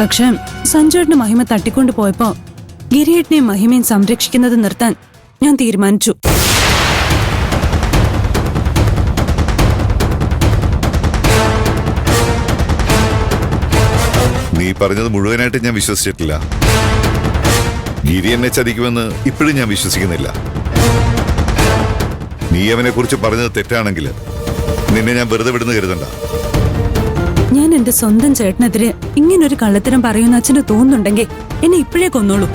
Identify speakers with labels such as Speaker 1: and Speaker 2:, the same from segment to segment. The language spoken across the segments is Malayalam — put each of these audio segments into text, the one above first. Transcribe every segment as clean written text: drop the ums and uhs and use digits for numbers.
Speaker 1: പക്ഷെ സഞ്ജുവേട്ടന് മഹിമ തട്ടിക്കൊണ്ടു പോയപ്പോ ഗിരിയേട്ടനെയും മഹിമയും സംരക്ഷിക്കുന്നത് നിർത്താൻ ഞാൻ തീരുമാനിച്ചു.
Speaker 2: നീ പറഞ്ഞത് മുഴുവനായിട്ട് ഞാൻ വിശ്വസിച്ചിട്ടില്ല. ഗിരി എന്നെ ചതിക്കുമെന്ന് ഇപ്പോഴും ഞാൻ വിശ്വസിക്കുന്നില്ല. നീ അവനെ കുറിച്ച് പറഞ്ഞത് തെറ്റാണെങ്കിൽ നിന്നെ ഞാൻ വെറുതെ വിടുന്ന കരുതണ്ട.
Speaker 1: ഞാൻ എന്റെ സ്വന്തം ചേട്ടനെതിരെ ഇങ്ങനൊരു കള്ളത്തരം പറയുന്ന അച്ഛന് തോന്നുന്നുണ്ടെങ്കിൽ എന്നെ ഇപ്പോഴേ കൊന്നോളൂ.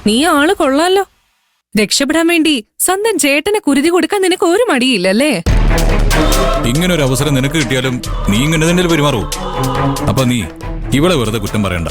Speaker 3: നീ ആള് കൊള്ളാലോ. രക്ഷപ്പെടാൻ വേണ്ടി സ്വന്തം ചേട്ടനെ കുരുതി കൊടുക്കാൻ നിനക്ക് ഒരു മടിയില്ലല്ലേ?
Speaker 4: ഇങ്ങനൊരു അവസരം നിനക്ക് കിട്ടിയാലും നീ ഇങ്ങനെ തന്നെ പെരുമാറൂ. അപ്പൊ നീ ഇവളെ വെറുതെ കുറ്റം പറയണ്ട.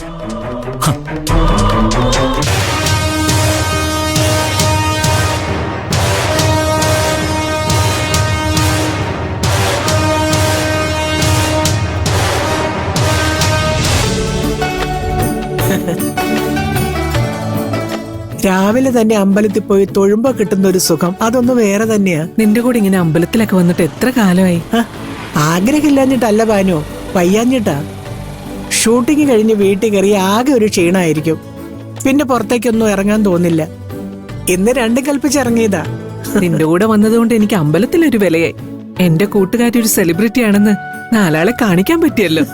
Speaker 5: രാവിലെ തന്നെ അമ്പലത്തിൽ പോയി തൊഴുമ്പോ കിട്ടുന്ന ഒരു സുഖം അതൊന്ന് വേറെ തന്നെയാ.
Speaker 6: നിന്റെ കൂടെ ഇങ്ങനെ അമ്പലത്തിലൊക്കെ വന്നിട്ട് എത്ര കാലമായി?
Speaker 5: ആഗ്രഹമില്ലാഞ്ഞിട്ടല്ല ബാനു, വയ്യാഞ്ഞിട്ടാ. ഷൂട്ടിങ് കഴിഞ്ഞ് വീട്ടിൽ കയറി ആകെ ഒരു ക്ഷീണമായിരിക്കും. പിന്നെ പുറത്തേക്കൊന്നും ഇറങ്ങാൻ തോന്നില്ല. ഇന്ന് രണ്ടും കൽപ്പിച്ചിറങ്ങിയതാ.
Speaker 6: നിന്റെ കൂടെ വന്നതുകൊണ്ട് എനിക്ക് അമ്പലത്തിലൊരു വിലയായി. എന്റെ കൂട്ടുകാരി ഒരു സെലിബ്രിറ്റി ആണെന്ന് നാലാളെ കാണിക്കാൻ പറ്റിയല്ലോ.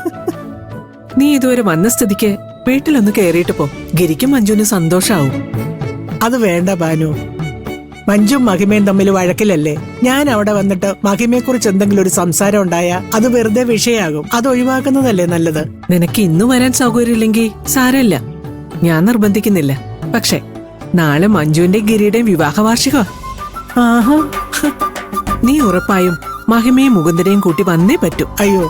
Speaker 6: നീ ഇതുവരെ വന്ന സ്ഥിതിക്ക് വീട്ടിലൊന്ന് കയറിയിട്ട് പോ. ഗിരിക്കും മഞ്ജുവിനും സന്തോഷാവും.
Speaker 5: അത് വേണ്ട ബാനു, മഞ്ജും മഹിമയും തമ്മിൽ വഴക്കിലല്ലേ. ഞാൻ അവിടെ വന്നിട്ട് മഹിമയെക്കുറിച്ച് എന്തെങ്കിലും ഒരു സംസാരം ഉണ്ടായാൽ അത് വെറുതെ വിഷയാകും. അത് ഒഴിവാക്കുന്നതല്ലേ നല്ലത്.
Speaker 6: നിനക്ക് ഇന്ന് വരാൻ സൗകര്യമില്ലെങ്കിൽ സാരമില്ല, ഞാൻ നിർബന്ധിക്കുന്നില്ല. പക്ഷെ നാളെ മഞ്ജുവിന്റെ ഗിരിയുടെയും വിവാഹ വാർഷിക.
Speaker 5: ആഹാ,
Speaker 6: നീ ഉറപ്പായും മഹിമയും മുകുന്ദനെയും കൂട്ടി വന്നേ പറ്റൂ.
Speaker 5: അയ്യോ